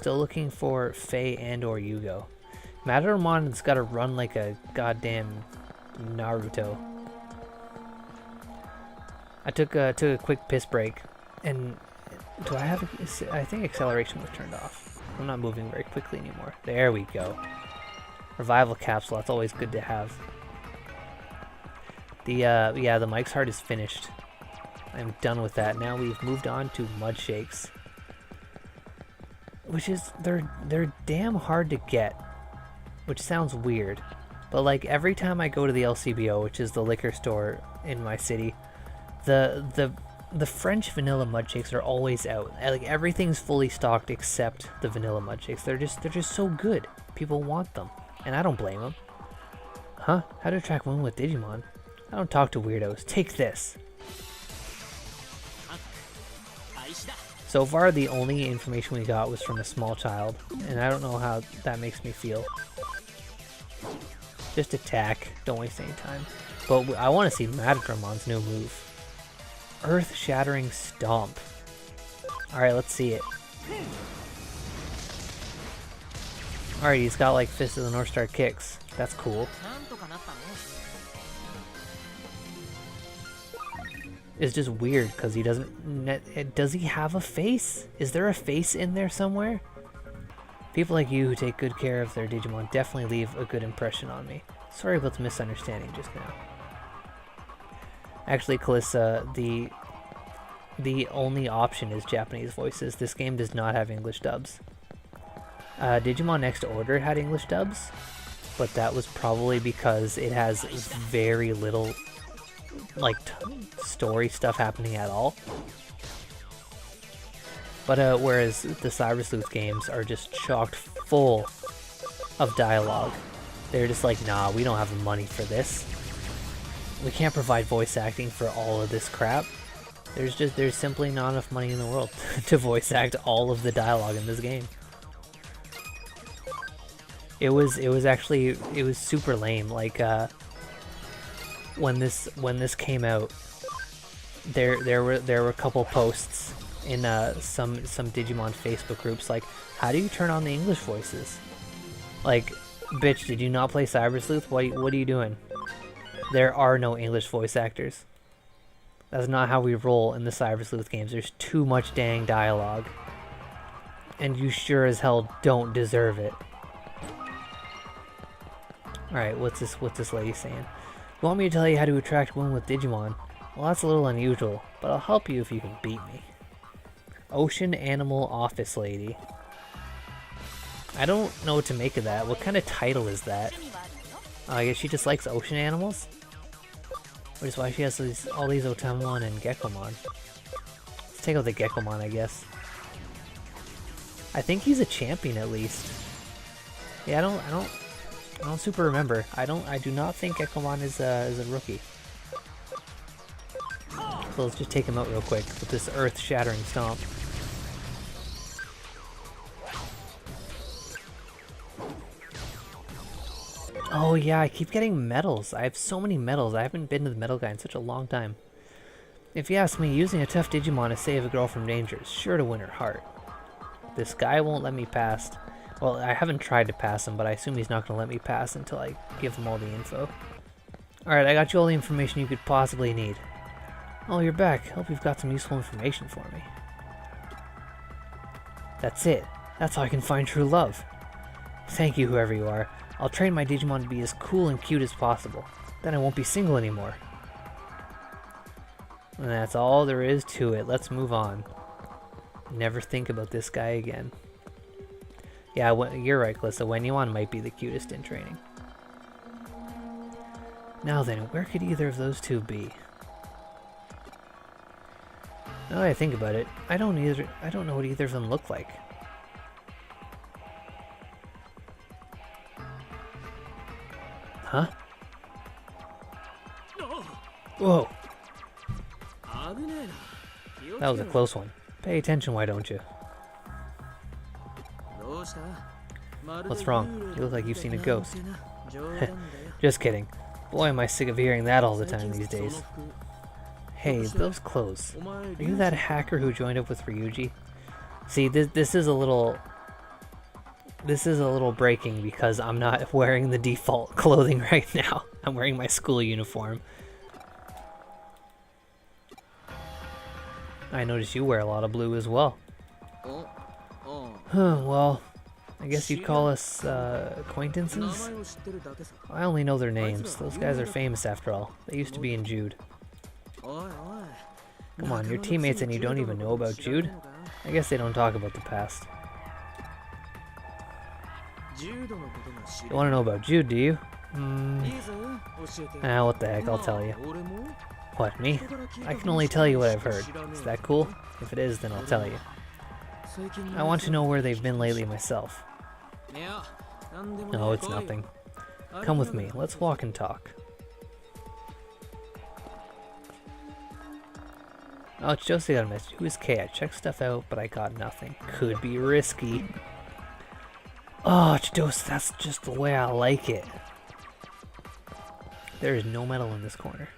Still looking for Faye and or Yugo. Mattermon's got to run like a goddamn Naruto. I took a quick piss break, and do I have? I think acceleration was turned off. I'm not moving very quickly anymore. There we go. Revival capsule. That's always good to have. The yeah, the Mike's Heart is finished. I'm done with that. Now we've moved on to mud shakes, which is they're damn hard to get, which sounds weird, but like every time I go to the LCBO, which is the liquor store in my city, the French vanilla mud shakes are always out. Like everything's fully stocked except the vanilla mud shakes. They're just so good. People want them, and I don't blame them. Huh? How to attract women with Digimon? I don't talk to weirdos. Take this. So far, the only information we got was from a small child, and I don't know how that makes me feel. Just attack. Don't waste any time. But I want to see Mattermon's new move. Earth-shattering stomp. Alright, let's see it. Alright, he's got like Fist of the North Star kicks. That's cool. It's just weird because he doesn't... Does he have a face? Is there a face in there somewhere? People like you who take good care of their Digimon definitely leave a good impression on me. Sorry about the misunderstanding just now. Actually, Calissa, the only option is Japanese voices. This game does not have English dubs. Digimon Next Order had English dubs, but that was probably because it has very little like story stuff happening at all. But whereas the Cyber Sleuth games are just chocked full of dialogue. They're just like, nah, we don't have the money for this. We can't provide voice acting for all of this crap. There's simply not enough money in the world to voice act all of the dialogue in this game. It was super lame. Like when this came out, there were a couple posts in some Digimon Facebook groups like, how do you turn on the English voices? Like, bitch, did you not play Cyber Sleuth? What are you doing? There are no English voice actors. That's not how we roll in the Cyber Sleuth games. There's too much dang dialogue. And you sure as hell don't deserve it. Alright, what's this lady saying? You want me to tell you how to attract women with Digimon? Well, that's a little unusual, but I'll help you if you can beat me. Ocean Animal Office Lady. I don't know what to make of that. What kind of title is that? I guess she just likes ocean animals? Which is why she has all these Otamon and Gekkomon. Let's take out the Gekkomon, I guess. I think he's a champion at least. Yeah, I don't super remember. I do not think Gekkomon is a rookie. So let's just take him out real quick with this earth-shattering stomp. Oh yeah, I keep getting medals. I have so many medals. I haven't been to the medal guy in such a long time. If you ask me, using a tough Digimon to save a girl from danger is sure to win her heart. This guy won't let me pass. Well, I haven't tried to pass him, but I assume he's not going to let me pass until I give him all the info. Alright, I got you all the information you could possibly need. Oh, you're back. Hope you've got some useful information for me. That's it. That's how I can find true love. Thank you, whoever you are. I'll train my Digimon to be as cool and cute as possible. Then I won't be single anymore. And that's all there is to it. Let's move on. Never think about this guy again. Yeah, you're right, Calissa. Wenyuan might be the cutest in training. Now then, where could either of those two be? Now that I think about it, I don't know what either of them look like. Huh? Whoa! That was a close one. Pay attention, why don't you? What's wrong? You look like you've seen a ghost. Just kidding. Boy, am I sick of hearing that all the time these days. Hey, those clothes. Are you that hacker who joined up with Ryuji? See, this is a little This is a little breaking because I'm not wearing the default clothing right now. I'm wearing my school uniform. I noticed you wear a lot of blue as well. Well, I guess you'd call us acquaintances? I only know their names. Those guys are famous after all. They used to be in Jude. Come on, your teammates and you don't even know about Jude? I guess they don't talk about the past. You want to know about Jude, do you? What the heck, I'll tell you. What, me? I can only tell you what I've heard. Is that cool? If it is, then I'll tell you. I want to know where they've been lately myself. No, it's nothing. Come with me, let's walk and talk. Oh, it's Josie got a message. Who is Kay? I checked stuff out, but I got nothing. Could be risky. Oh, Chidose, that's just the way I like it. There is no metal in this corner.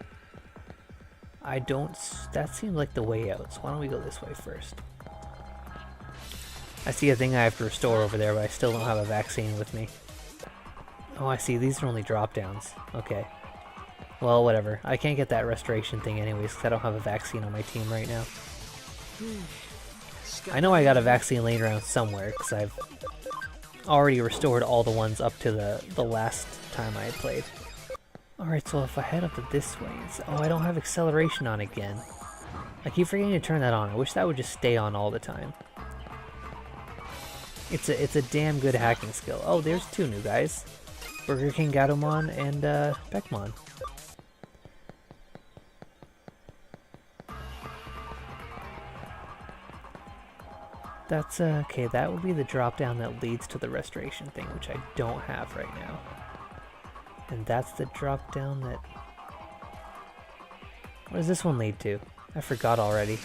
That seems like the way out, so why don't we go this way first? I see a thing I have to restore over there, but I still don't have a vaccine with me. Oh, I see, these are only drop downs. Okay. Well, whatever. I can't get that restoration thing anyways, because I don't have a vaccine on my team right now. I know I got a vaccine laying around somewhere, because I've already restored all the ones up to the last time I had played. Alright, so if I head up to this way, oh, I don't have acceleration on again. I keep forgetting to turn that on. I wish that would just stay on all the time. It's a damn good hacking skill. Oh, there's two new guys. Burger King Gatomon and Beckmon. That's okay, that would be the drop down that leads to the restoration thing, which I don't have right now. And that's the drop down that... What does this one lead to? I forgot already.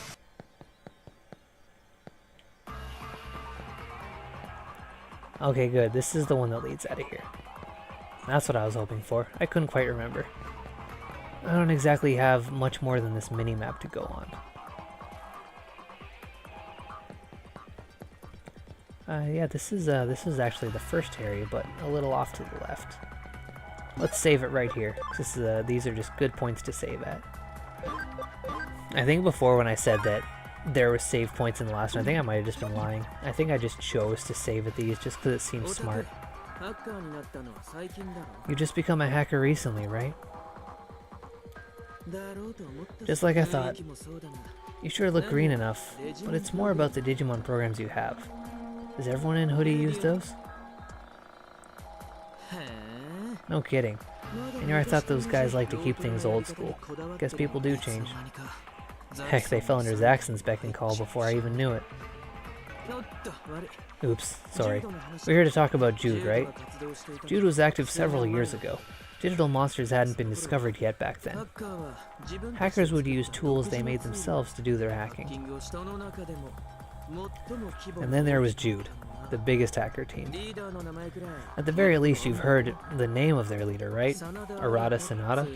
Okay, good. This is the one that leads out of here. That's what I was hoping for. I couldn't quite remember. I don't exactly have much more than this mini-map to go on. Yeah, this is actually the first area, but a little off to the left. Let's save it right here. These are just good points to save at. I think before when I said that there was save points in the last one, I think I might have just been lying. I think I just chose to save at these just because it seems smart. You just become a hacker recently, right? Just like I thought. You sure look green enough, but it's more about the Digimon programs you have. Does everyone in Hoodie use those? No kidding. I knew I thought those guys like to keep things old school. Guess people do change. Heck, they fell under Zaxxon's beck and call before I even knew it. Oops, sorry. We're here to talk about Jude, right? Jude was active several years ago. Digital monsters hadn't been discovered yet back then. Hackers would use tools they made themselves to do their hacking. And then there was Jude, the biggest hacker team. At the very least, you've heard the name of their leader, right? Arata Sonata?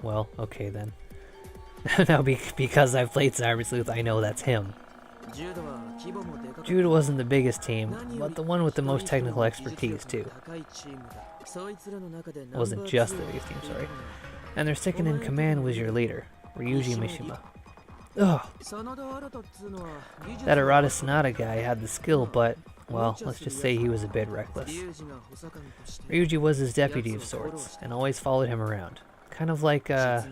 Well, okay then. Now, because I've played Cyber Sleuth, I know that's him. Jude wasn't the biggest team, but the one with the most technical expertise, too. It wasn't just the biggest team, sorry. And their second in command was your leader, Ryuji Mishima. Ugh. That Arata Sonata guy had the skill, but, well, let's just say he was a bit reckless. Ryuji was his deputy of sorts, and always followed him around. Kind of like, a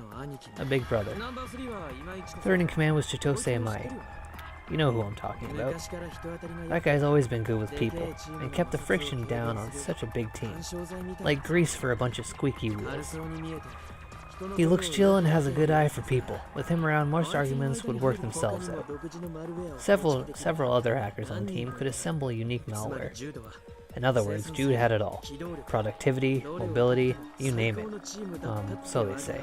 big brother. Third in command was Chitose Amai. You know who I'm talking about. That guy's always been good with people, and kept the friction down on such a big team. Like grease for a bunch of squeaky wheels. He looks chill and has a good eye for people. With him around, most arguments would work themselves out. Several other hackers on the team could assemble unique malware. In other words, Jude had it all. Productivity, mobility, you name it. So they say.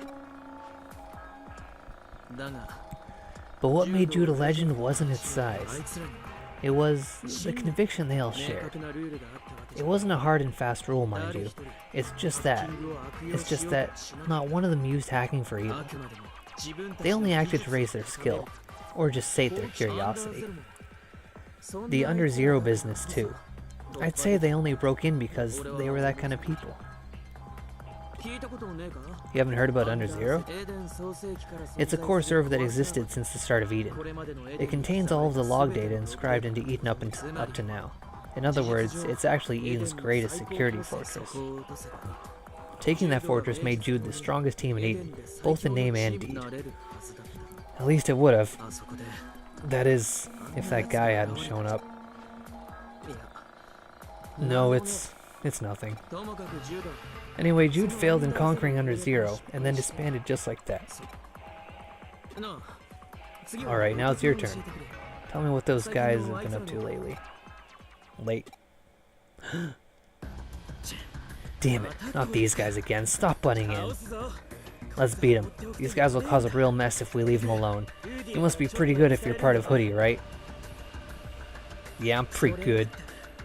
But what made Jude a legend wasn't its size. It was the conviction they all shared. It wasn't a hard and fast rule, mind you. It's just that not one of them used hacking for evil. They only acted to raise their skill, or just sate their curiosity. The Under Zero business too. I'd say they only broke in because they were that kind of people. You haven't heard about Under Zero? It's a core server that existed since the start of Eden. It contains all of the log data inscribed into Eden up to now. In other words, it's actually Eden's greatest security fortress. Taking that fortress made Jude the strongest team in Eden, both in name and deed. At least it would have. That is, if that guy hadn't shown up. No, it's nothing. Anyway, Jude failed in conquering Under Zero, and then disbanded just like that. Alright, now it's your turn. Tell me what those guys have been up to lately. Late. Damn it, not these guys again. Stop butting in. Let's beat them. These guys will cause a real mess if we leave them alone. You must be pretty good if you're part of Hoodie, right? Yeah, I'm pretty good.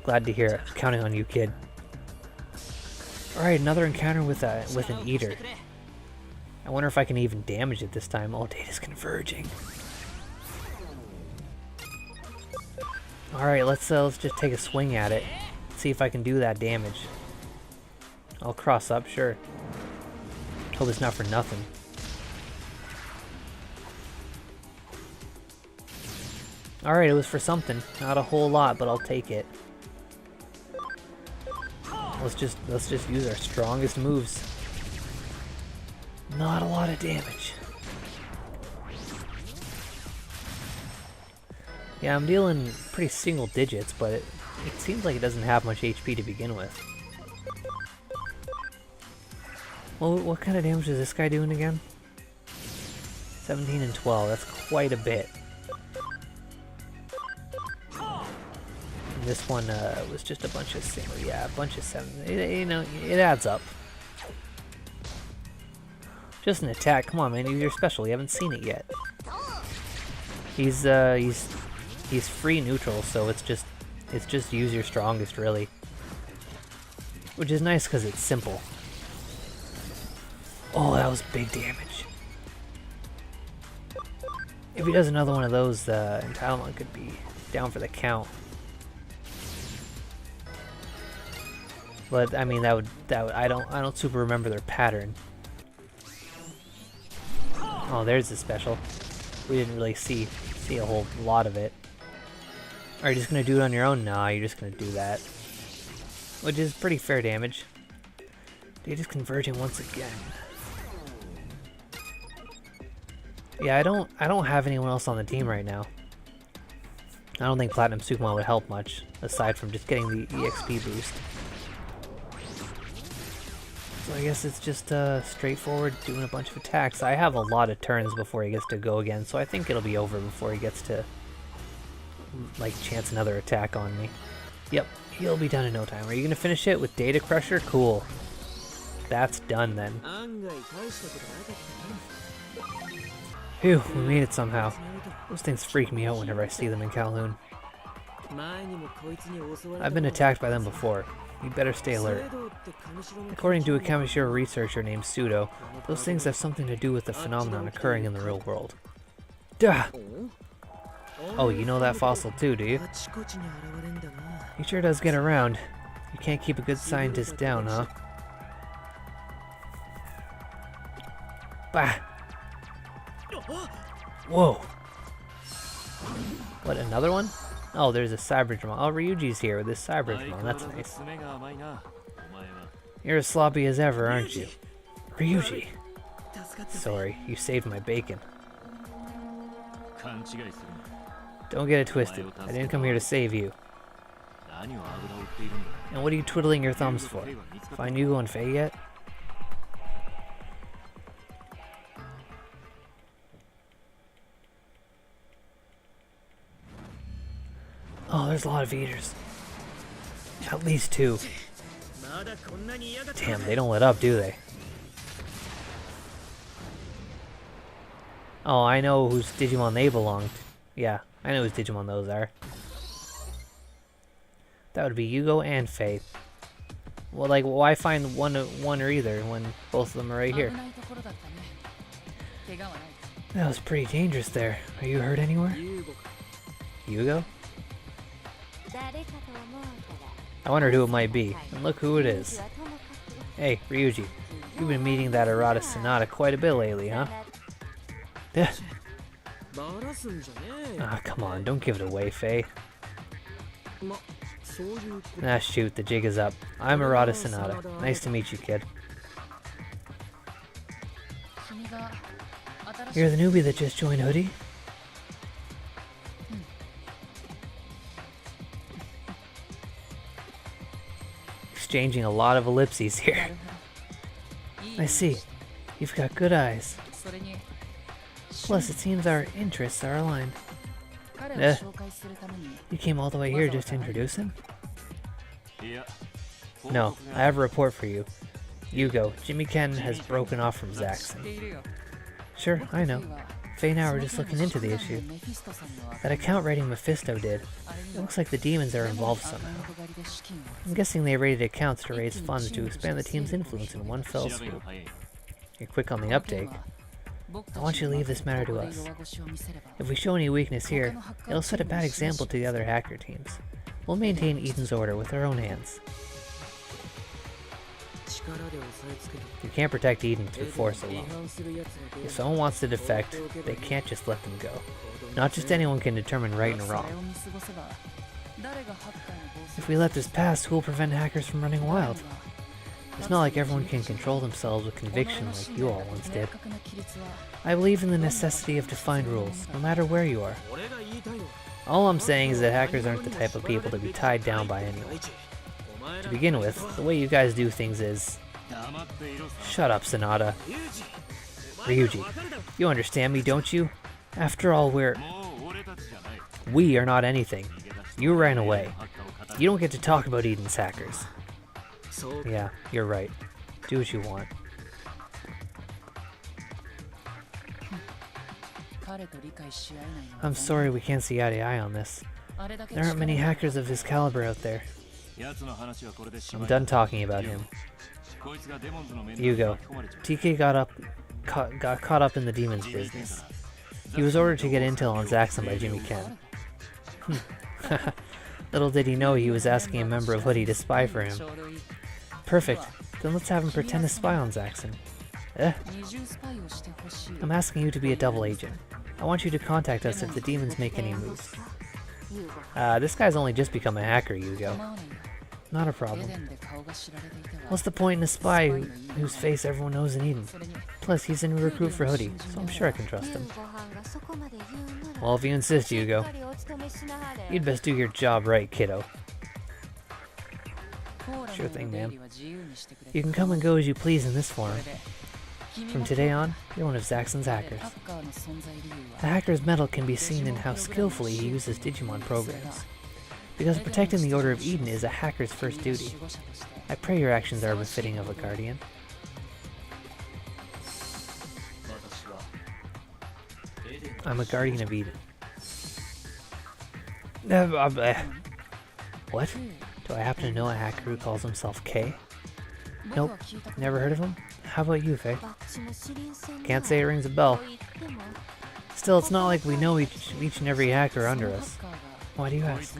Glad to hear it. Counting on you, kid. Alright, another encounter with an eater. I wonder if I can even damage it this time. All data's converging. Alright, let's just take a swing at it. See if I can do that damage. I'll cross up, sure. Hope it's not for nothing. Alright, it was for something. Not a whole lot, but I'll take it. Let's just use our strongest moves. Not a lot of damage. Yeah, I'm dealing pretty single digits, but it seems like it doesn't have much HP to begin with. Well, what kind of damage is this guy doing again? 17 and 12, that's quite a bit. And this one was just a bunch of 6, yeah, a bunch of 7. You know, it adds up. Just an attack, come on man, use your special, you haven't seen it yet. He's free neutral, so it's just use your strongest really. Which is nice because it's simple. Oh, that was big damage. If he does another one of those, entitlement could be down for the count. But I mean, that would I don't super remember their pattern. Oh, there's the special. We didn't really see a whole lot of it. Are you just gonna do it on your own? Nah, you're just gonna do that. Which is pretty fair damage. Data's converging once again. Yeah, I don't have anyone else on the team right now. I don't think Platinum Sukumon would help much, aside from just getting the EXP boost. So I guess it's just straightforward doing a bunch of attacks. I have a lot of turns before he gets to go again, so I think it'll be over before he gets to like chance another attack on me. Yep, he'll be done in no time. Are you gonna finish it with Data Crusher? Cool. That's done then. Phew, we made it somehow. Those things freak me out whenever I see them in Kowloon. I've been attacked by them before. You'd better stay alert. According to a Kamishiro researcher named Pseudo, those things have something to do with the phenomenon occurring in the real world. Duh! Oh, you know that fossil too, do you? He sure does get around. You can't keep a good scientist down, huh? Bah! Whoa! What, another one? Oh, there's a Cyberdramon. Oh, Ryuji's here with this Cyberdramon. That's nice. You're as sloppy as ever, aren't you? Ryuji! Sorry, you saved my bacon. Don't get it twisted. I didn't come here to save you. And what are you twiddling your thumbs for? Find Yugo and Faye yet? Oh, there's a lot of eaters. At least 2. Damn, they don't let up, do they? Oh, I know whose Digimon they belong to. Yeah, I know whose Digimon those are. That would be Yugo and Faye. Well, like, why find one or either when both of them are right here? That was pretty dangerous there. Are you hurt anywhere? Yugo? I wondered who it might be, and look who it is. Hey, Ryuji, you've been meeting that Arata Sonata quite a bit lately, huh? Ah, come on, don't give it away, Faye. Ah, shoot, the jig is up. I'm Arata Sonata. Nice to meet you, kid. You're the newbie that just joined Hoodie? Exchanging a lot of ellipses here. I see. You've got good eyes. Plus, it seems our interests are aligned. You came all the way here just to introduce him? No, I have a report for you. Yugo, Jimmy Ken has broken off from Zaxxon. Sure, I know. Faye and I were just looking into the issue. That account rating Mephisto did. It looks like the demons are involved somehow. I'm guessing they raided accounts to raise funds to expand the team's influence in one fell swoop. You're quick on the uptake. I want you to leave this matter to us. If we show any weakness here, it'll set a bad example to the other hacker teams. We'll maintain Eden's order with our own hands. You can't protect Eden through force alone. If someone wants to defect, they can't just let them go. Not just anyone can determine right and wrong. If we let this pass, who will prevent hackers from running wild? It's not like everyone can control themselves with conviction like you all once did. I believe in the necessity of defined rules, no matter where you are. All I'm saying is that hackers aren't the type of people to be tied down by anyone. To begin with, the way you guys do things is... Shut up, Sonata. Ryuji, you understand me, don't you? After all, we are not anything. You ran away. You don't get to talk about Eden's hackers. Yeah, you're right. Do what you want. I'm sorry we can't see eye to eye on this. There aren't many hackers of his caliber out there. I'm done talking about him. Yugo, TK got caught up in the demon's business. He was ordered to get intel on Zaxxon by Jimmy Ken. Little did he know he was asking a member of Hoodie to spy for him. Perfect. Then let's have him pretend to spy on Zaxxon. I'm asking you to be a double agent. I want you to contact us if the demons make any moves. This guy's only just become a hacker, Yugo. Not a problem. What's the point in a spy whose face everyone knows in Eden? Plus, he's a new recruit for Hoodie, so I'm sure I can trust him. Well, if you insist, Yugo. You'd best do your job right, kiddo. Sure thing, ma'am. You can come and go as you please in this forum. From today on, you're one of Zaxxon's hackers. The hacker's mettle can be seen in how skillfully he uses Digimon programs. Because protecting the Order of Eden is a hacker's first duty. I pray your actions are befitting of a guardian. I'm a guardian of Eden. What? Do I happen to know a hacker who calls himself K? Nope, never heard of him. How about you, Faye? Can't say it rings a bell. Still, it's not like we know each and every hacker under us. Why do you ask?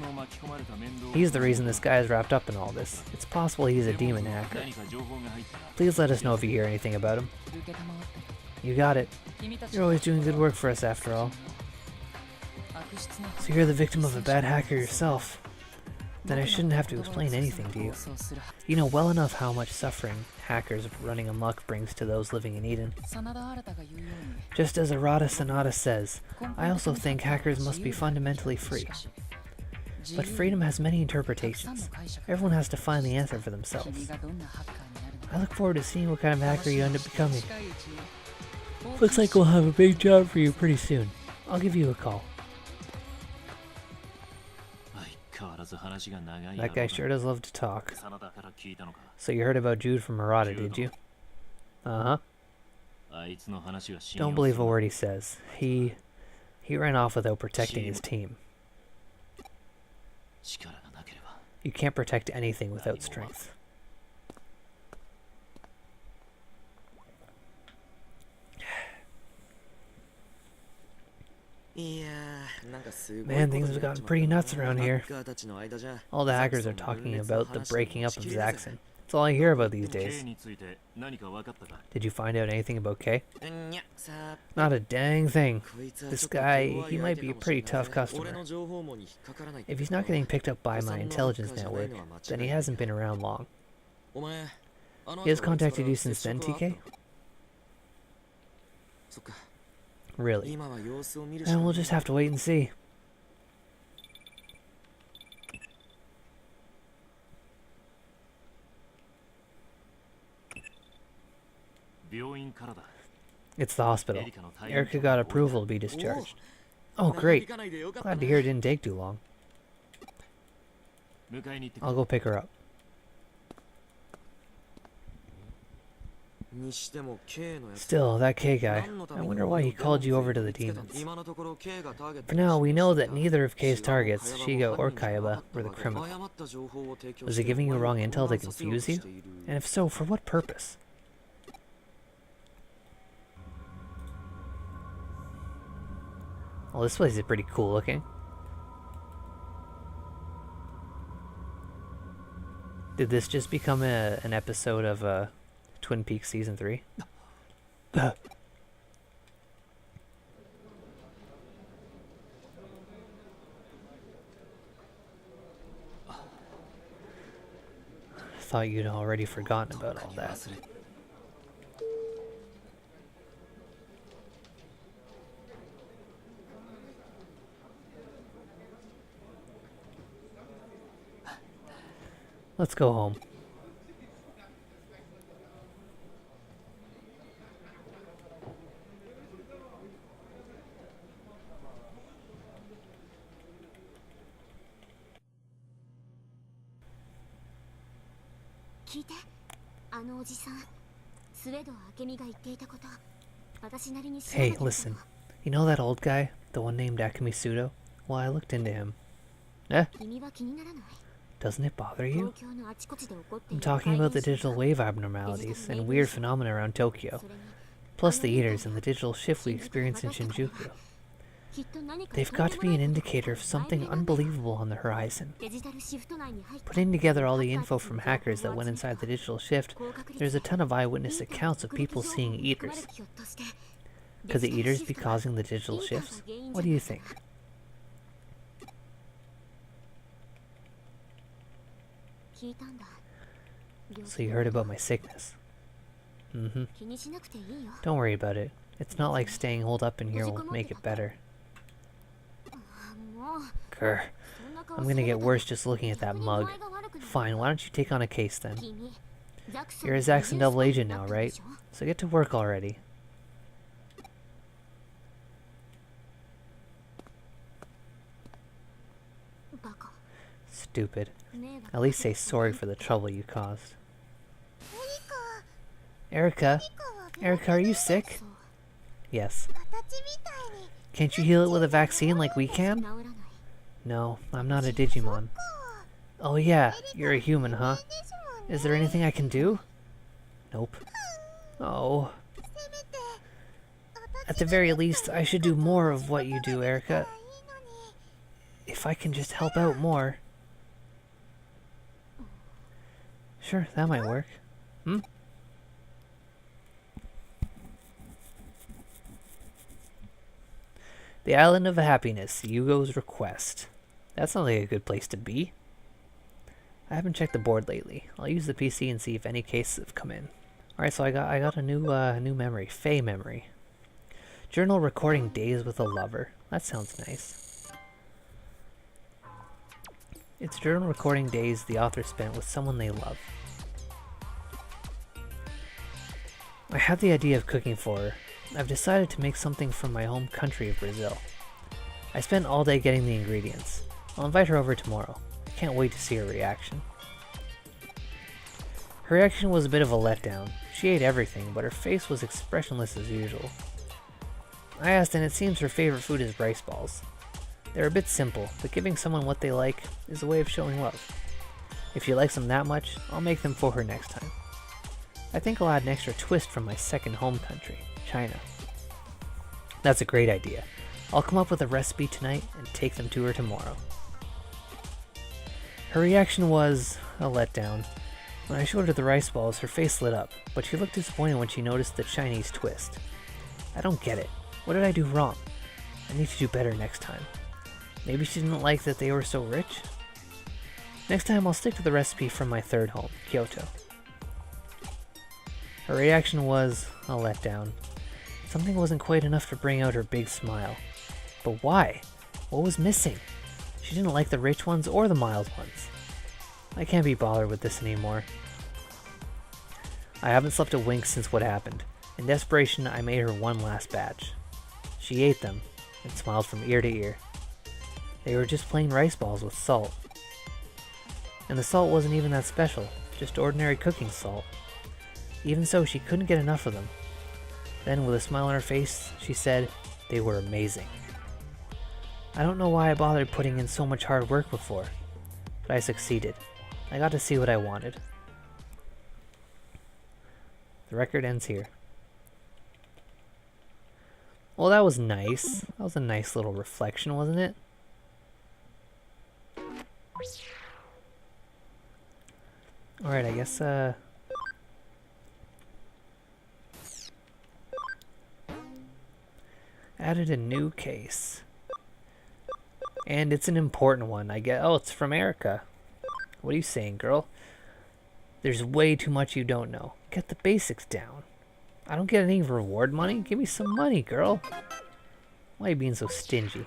He's the reason this guy is wrapped up in all this. It's possible he's a demon hacker. Please let us know if you hear anything about him. You got it. You're always doing good work for us after all. So you're the victim of a bad hacker yourself. Then I shouldn't have to explain anything to you. You know well enough how much suffering hackers running amok brings to those living in Eden. Just as Arata Sonata says, I also think hackers must be fundamentally free. But freedom has many interpretations. Everyone has to find the answer for themselves. I look forward to seeing what kind of hacker you end up becoming. Looks like we'll have a big job for you pretty soon. I'll give you a call. That guy sure does love to talk. So you heard about Jude from Murata, did you? Uh-huh. Don't believe a word he says. He ran off without protecting his team. You can't protect anything without strength. Man, things have gotten pretty nuts around here. All the hackers are talking about the breaking up of Zaxxon. That's all I hear about these days. Did you find out anything about Kay? Not a dang thing. This guy, he might be a pretty tough customer. If he's not getting picked up by my intelligence network, then he hasn't been around long. He has contacted you since then, TK? Really? Then we'll just have to wait and see. It's the hospital. Erica got approval to be discharged. Oh, great. Glad to hear it didn't take too long. I'll go pick her up. Still, that K guy. I wonder why he called you over to the demons. For now, we know that neither of K's targets, Shiga or Kaiba, were the criminal. Was he giving you wrong intel to confuse you? And if so, for what purpose? Well, this place is pretty cool looking. Did this just become an episode of Twin Peaks Season 3? Thought you'd already forgotten about all that. Let's go home. Hey, listen. You know that old guy? The one named Akimitsudo? Well, I looked into him. Eh? Doesn't it bother you? I'm talking about the digital wave abnormalities and weird phenomena around Tokyo, plus the eaters and the digital shift we experience in Shinjuku. They've got to be an indicator of something unbelievable on the horizon. Putting together all the info from hackers that went inside the digital shift, there's a ton of eyewitness accounts of people seeing eaters. Could the eaters be causing the digital shifts? What do you think? So you heard about my sickness? Mm-hmm. Don't worry about it. It's not like staying holed up in here will make it better. Grr. I'm gonna get worse just looking at that mug. Fine, why don't you take on a case then? You're a Zaxxon double agent now, right? So get to work already. Stupid. At least say sorry for the trouble you caused. Erica? Erica, are you sick? Yes. Can't you heal it with a vaccine like we can? No, I'm not a Digimon. Oh yeah, you're a human, huh? Is there anything I can do? Nope. Oh. At the very least, I should do more of what you do, Erica. If I can just help out more. Sure, that might work. Hmm? The Island of Happiness, Yugo's request. That sounds like a good place to be. I haven't checked the board lately. I'll use the PC and see if any cases have come in. Alright, so I got a new memory. Faye memory. Journal recording days with a lover. That sounds nice. It's journal recording days the author spent with someone they love. I had the idea of cooking for her. I've decided to make something from my home country of Brazil. I spent all day getting the ingredients. I'll invite her over tomorrow. I can't wait to see her reaction. Her reaction was a bit of a letdown. She ate everything, but her face was expressionless as usual. I asked, and it seems her favorite food is rice balls. They're a bit simple, but giving someone what they like is a way of showing love. If she likes them that much, I'll make them for her next time. I think I'll add an extra twist from my second home country, China. That's a great idea. I'll come up with a recipe tonight and take them to her tomorrow. Her reaction was a letdown. When I showed her the rice balls, her face lit up, but she looked disappointed when she noticed the Chinese twist. I don't get it. What did I do wrong? I need to do better next time. Maybe she didn't like that they were so rich? Next time I'll stick to the recipe from my third home, Kyoto. Her reaction was a letdown. Something wasn't quite enough to bring out her big smile. But why? What was missing? She didn't like the rich ones or the mild ones. I can't be bothered with this anymore. I haven't slept a wink since what happened. In desperation, I made her one last batch. She ate them and smiled from ear to ear. They were just plain rice balls with salt. And the salt wasn't even that special, just ordinary cooking salt. Even so, she couldn't get enough of them. Then, with a smile on her face, she said they were amazing. I don't know why I bothered putting in so much hard work before, but I succeeded. I got to see what I wanted. The record ends here. Well, that was nice. That was a nice little reflection, wasn't it? Alright, I guess, added a new case. And it's an important one. I get. Oh, it's from Erica. What are you saying, girl? There's way too much you don't know. Get the basics down. I don't get any reward money. Give me some money, girl. Why are you being so stingy?